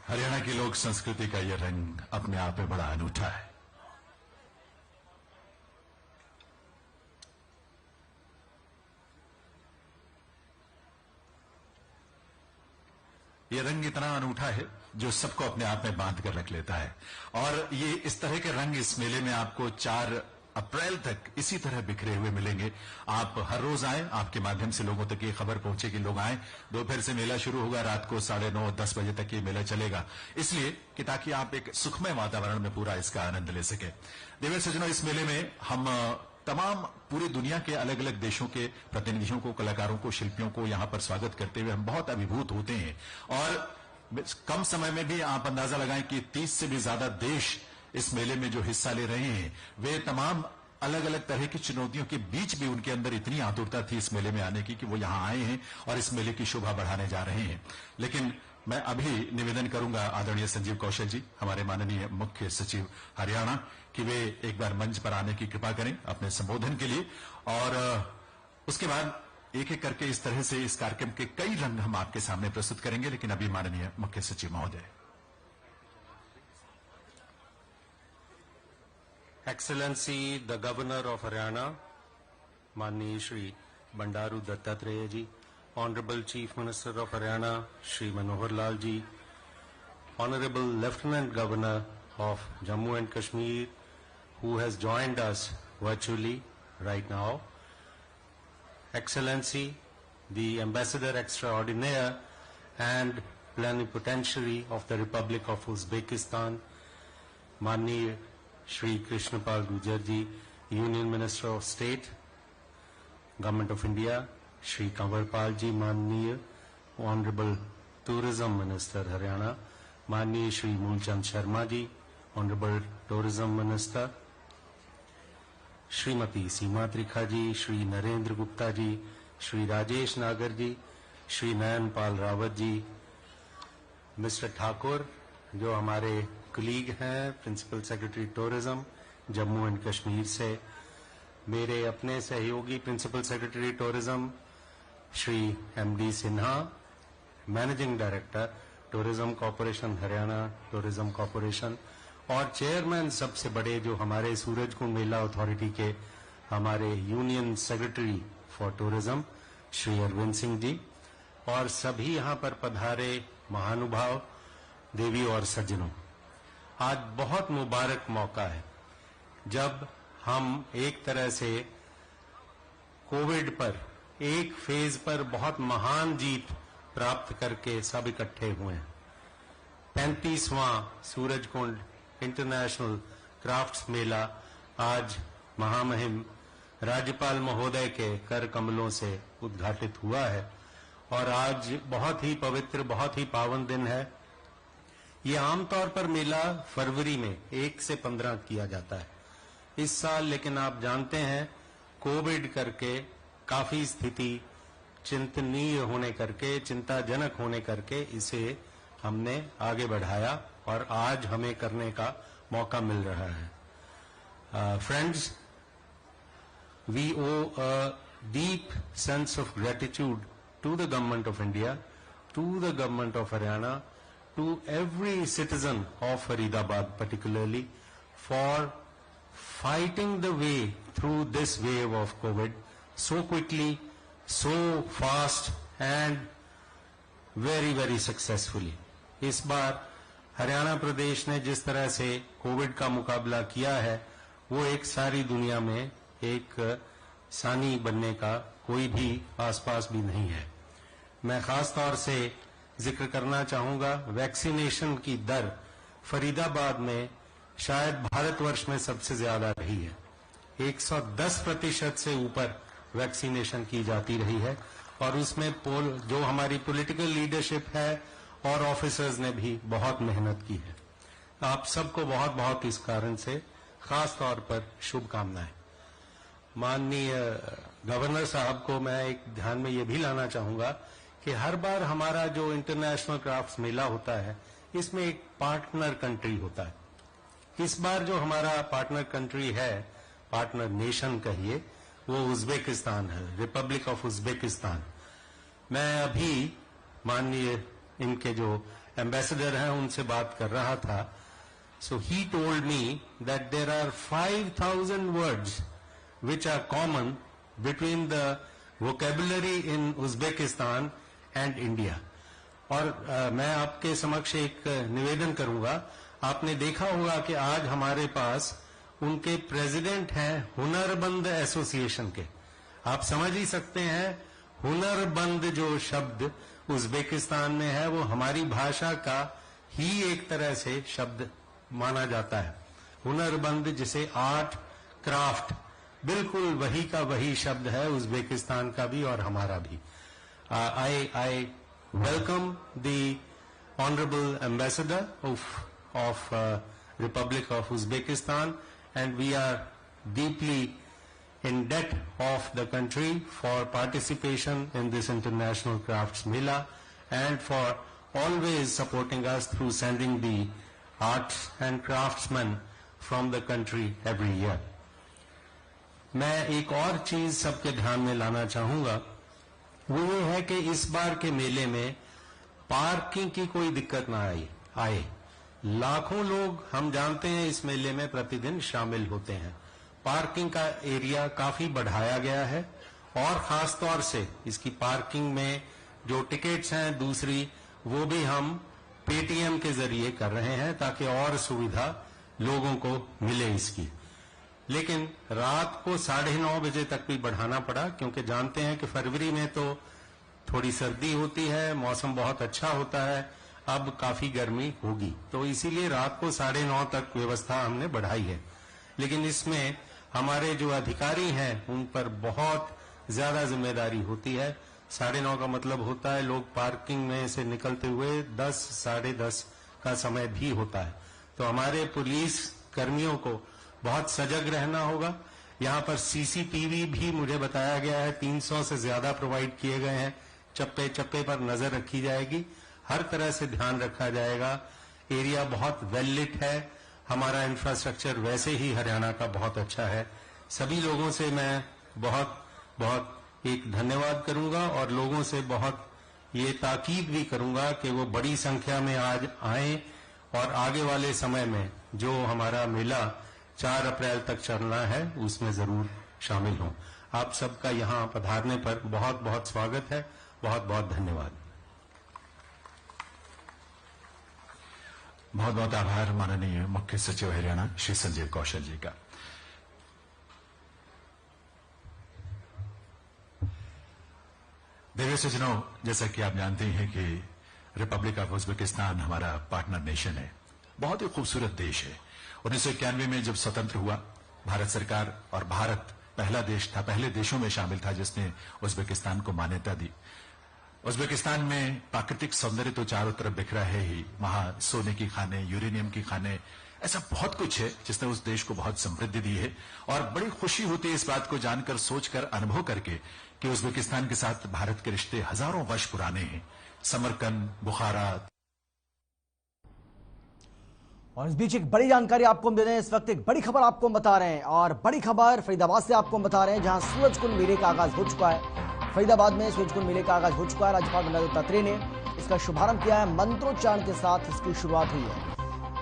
हरियाणा की लोक संस्कृति का यह रंग अपने आप में बड़ा अनूठा है। ये रंग इतना अनूठा है जो सबको अपने आप में बांध कर रख लेता है। और ये इस तरह के रंग इस मेले में आपको 4 अप्रैल तक इसी तरह बिखरे हुए मिलेंगे। आप हर रोज आएं, आपके माध्यम से लोगों तक ये खबर पहुंचे कि लोग आएं। दोपहर से मेला शुरू होगा, रात को 9:30-10 बजे तक ये मेला चलेगा, इसलिए कि ताकि आप एक सुखमय वातावरण में पूरा इसका आनंद ले सके। देवर सज्जनों, इस मेले में हम तमाम पूरी दुनिया के अलग अलग देशों के प्रतिनिधियों को, कलाकारों को, शिल्पियों को यहां पर स्वागत करते हुए हम बहुत अभिभूत होते हैं। और कम समय में भी आप अंदाजा लगाएं कि 30 से भी ज्यादा देश इस मेले में जो हिस्सा ले रहे हैं, वे तमाम अलग अलग तरह की चुनौतियों के बीच भी उनके अंदर इतनी आतुरता थी इस मेले में आने की कि वो यहां आए हैं और इस मेले की शोभा बढ़ाने जा रहे हैं। लेकिन मैं अभी निवेदन करूंगा आदरणीय संजीव कौशल जी, हमारे माननीय मुख्य सचिव हरियाणा, कि वे एक बार मंच पर आने की कृपा करें अपने संबोधन के लिए, और उसके बाद एक एक करके इस तरह से इस कार्यक्रम के कई रंग हम आपके सामने प्रस्तुत करेंगे। लेकिन अभी माननीय मुख्य सचिव महोदय। Excellency the Governor of Haryana, Manni Shri Bandaru Dattatreya ji, Honorable Chief Minister of Haryana, Shri Manohar Lal ji, Honorable Lieutenant Governor of Jammu and Kashmir, who has joined us virtually right now, Excellency the Ambassador Extraordinaire and Plenipotentiary of the Republic of Uzbekistan, Manni Shri Krishnapal Gujjar ji, Union Minister of State, Government of India, Shri Kanwarpal ji, Manniya Honorable Tourism Minister Haryana, Manniya Shri Moolchand Sharma ji, Honorable Tourism Minister, Shrimati Seema Trikha ji, Shri Narendra Gupta ji, Shri Rajesh Nagar ji, Shri Nayanpal Rawat ji, Mr. Thakur, जो हमारे colleague हैं principal secretary tourism Jammu and Kashmir से, मेरे अपने सहयोगी principal secretary tourism Shri MD Sinha, managing director tourism corporation Haryana tourism corporation, और chairman सबसे बड़े जो हमारे सूरजकुंड मेला अथॉरिटी के हमारे union secretary for tourism Shri Arvind Singh ji, और सभी यहाँ पर पधारे महानुभाव, देवी और सज्जनों, आज बहुत मुबारक मौका है जब हम एक तरह से कोविड पर एक फेज पर बहुत महान जीत प्राप्त करके सब इकट्ठे हुए हैं। 35वां सूरजकुंड इंटरनेशनल क्राफ्ट्स मेला आज महामहिम राज्यपाल महोदय के कर कमलों से उद्घाटित हुआ है, और आज बहुत ही पवित्र, बहुत ही पावन दिन है। ये आमतौर पर मेला फरवरी में 1 से 15 किया जाता है इस साल, लेकिन आप जानते हैं कोविड करके काफी स्थिति चिंतनीय होने करके, चिंताजनक होने करके इसे हमने आगे बढ़ाया और आज हमें करने का मौका मिल रहा है। Friends, we owe a deep sense of gratitude to the government of India, to the government of Haryana, to every citizen of Faridabad particularly, for fighting the way through this wave of COVID so quickly, so fast and very, very successfully. इस बार हरियाणा प्रदेश ने जिस तरह से Covid का मुकाबला किया है, वो एक सारी दुनिया में एक सानी बनने का कोई भी आसपास भी नहीं है। मैं खास तौर से जिक्र करना चाहूंगा, वैक्सीनेशन की दर फरीदाबाद में शायद भारतवर्ष में सबसे ज्यादा रही है। 110% से ऊपर वैक्सीनेशन की जाती रही है, और उसमें जो हमारी पॉलिटिकल लीडरशिप है और ऑफिसर्स ने भी बहुत मेहनत की है। आप सबको बहुत बहुत इस कारण से खास तौर पर शुभकामनाएं। माननीय गवर्नर साहब को मैं एक ध्यान में ये भी लाना चाहूंगा कि हर बार हमारा जो इंटरनेशनल क्राफ्ट्स मेला होता है, इसमें एक पार्टनर कंट्री होता है। इस बार जो हमारा पार्टनर कंट्री है, पार्टनर नेशन कहिए, वो उज्बेकिस्तान है, रिपब्लिक ऑफ उज्बेकिस्तान। मैं अभी माननीय इनके जो एम्बेसडर हैं उनसे बात कर रहा था। So he told me that there are 5000 words which are common between the vocabulary in Uzbekistan and India. और मैं आपके समक्ष एक निवेदन करूंगा। आपने देखा होगा कि आज हमारे पास उनके प्रेसिडेंट हैं हुनरबंद एसोसिएशन के। आप समझ ही सकते हैं, हुनरबंद जो शब्द उज्बेकिस्तान में है वो हमारी भाषा का ही एक तरह से शब्द माना जाता है। हुनरबंद जिसे आर्ट, क्राफ्ट, बिल्कुल वही का वही शब्द है उज्बेकिस्तान का भी और हमारा भी। I welcome the Honorable Ambassador of Republic of Uzbekistan, and we are deeply in debt of the country for participation in this International Crafts Mela and for always supporting us through sending the arts and craftsmen from the country every year. मैं एक और चीज सबके ध्यान में लाना चाहूंगा, वो ये है कि इस बार के मेले में पार्किंग की कोई दिक्कत ना आए। लाखों लोग हम जानते हैं इस मेले में प्रतिदिन शामिल होते हैं। पार्किंग का एरिया काफी बढ़ाया गया है और खास तौर से इसकी पार्किंग में जो टिकट्स हैं दूसरी वो भी हम पेटीएम के जरिए कर रहे हैं ताकि और सुविधा लोगों को मिले इसकी। लेकिन रात को 9:30 बजे तक भी बढ़ाना पड़ा क्योंकि जानते हैं कि फरवरी में तो थोड़ी सर्दी होती है, मौसम बहुत अच्छा होता है, अब काफी गर्मी होगी, तो इसीलिए रात को 9:30 तक व्यवस्था हमने बढ़ाई है। लेकिन इसमें हमारे जो अधिकारी हैं उन पर बहुत ज्यादा जिम्मेदारी होती है। 9:30 का मतलब होता है लोग पार्किंग में से निकलते हुए 10, 10:30 का समय भी होता है, तो हमारे पुलिस कर्मियों को बहुत सजग रहना होगा। यहाँ पर सीसीटीवी भी मुझे बताया गया है 300 से ज्यादा प्रोवाइड किए गए हैं, चप्पे चप्पे पर नजर रखी जाएगी, हर तरह से ध्यान रखा जाएगा। एरिया बहुत वेल लिट है, हमारा इंफ्रास्ट्रक्चर वैसे ही हरियाणा का बहुत अच्छा है। सभी लोगों से मैं बहुत बहुत एक धन्यवाद करूंगा और लोगों से बहुत ये ताकीद भी करूंगा कि वो बड़ी संख्या में आज आए और आगे वाले समय में जो हमारा मेला 4 अप्रैल तक चलना है उसमें जरूर शामिल हों। आप सबका यहाँ पधारने पर बहुत बहुत स्वागत है, बहुत बहुत धन्यवाद। बहुत बहुत आभार माननीय मुख्य सचिव हरियाणा श्री संजीव कौशल जी का। देवी सज्जनों, जैसा कि आप जानते हैं कि रिपब्लिक ऑफ उज्बेकिस्तान हमारा पार्टनर नेशन है, बहुत ही खूबसूरत देश है। 1991 में जब स्वतंत्र हुआ, भारत सरकार और भारत पहला देश था, पहले देशों में शामिल था जिसने उज्बेकिस्तान को मान्यता दी। उज्बेकिस्तान में प्राकृतिक सौंदर्य तो चारों तरफ बिखरा है ही, वहां सोने की खाने, यूरेनियम की खाने, ऐसा बहुत कुछ है जिसने उस देश को बहुत समृद्धि दी है। और बड़ी खुशी होती है इस बात को जानकर, सोचकर, अनुभव करके कि उज्बेकिस्तान के साथ भारत के रिश्ते हजारों वर्ष पुराने हैं। समरकंद, बुखारा। और इस बीच एक बड़ी जानकारी आपको हम दे रहे हैं। इस वक्त एक बड़ी खबर आपको हम बता रहे हैं, और बड़ी खबर फरीदाबाद से आपको हम बता रहे हैं, जहां सूरजकुंड मेले का आगाज हो चुका है। फरीदाबाद में सूरजकुंड मेले का आगाज हो चुका है। राज्यपाल बंडारू दत्तात्रेय ने इसका शुभारंभ किया है, मंत्रोच्चारण के साथ इसकी शुरुआत हुई है।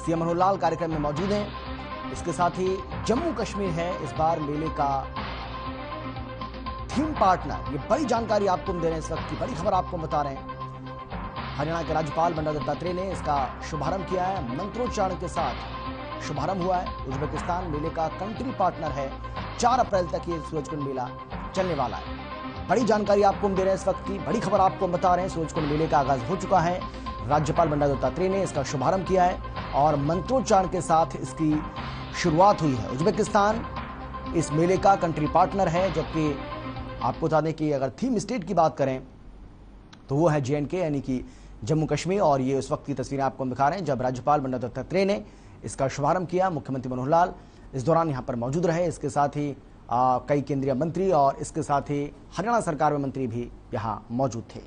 सीएम मनोहर लाल कार्यक्रम में मौजूद हैं। इसके साथ ही जम्मू कश्मीर है इस बार मेले का थीम पार्टनर। ये बड़ी जानकारी आपको हम दे रहे हैं, इस वक्त की बड़ी खबर आपको हम बता रहे हैं। हरियाणा के राज्यपाल बंडारू दत्तात्रेय ने इसका शुभारंभ किया है, मंत्रोच्चारण के साथ शुभारंभ हुआ है। उज्बेकिस्तान मेले का कंट्री पार्टनर है। 4 अप्रैल तक ये सूरजकुंड मेला चलने वाला है। बड़ी जानकारी आपको हम दे रहे हैं, इस वक्त की बड़ी खबर आपको हम बता रहे हैं। सूरजकुंड मेले का आगाज हो चुका है। राज्यपाल बंडारू दत्तात्रेय ने इसका शुभारंभ किया है और मंत्रोच्चारण के साथ इसकी शुरुआत हुई है। उज्बेकिस्तान इस मेले का कंट्री पार्टनर है, जबकि आपको बता दें कि अगर थीम स्टेट की बात करें तो वो है JNK यानी कि जम्मू कश्मीर। और ये उस वक्त की तस्वीरें आपको हम दिखा रहे हैं जब राज्यपाल बंडारू दत्तात्रेय ने इसका शुभारंभ किया। मुख्यमंत्री मनोहर लाल इस दौरान यहाँ पर मौजूद रहे। इसके साथ ही कई केंद्रीय मंत्री और इसके साथ ही हरियाणा सरकार में मंत्री भी यहाँ मौजूद थे।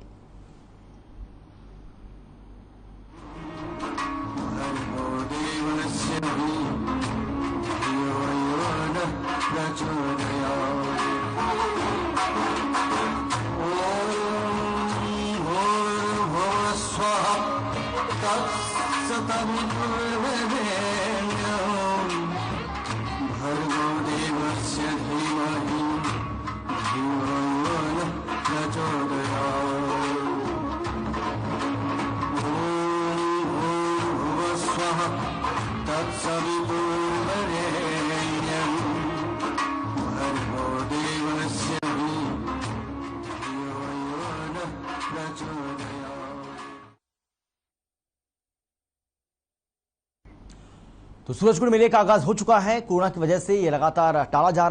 तो सूरजकुंड मेले का आगाज हो चुका है। कोरोना की वजह से ये लगातार टाला जा रहा है।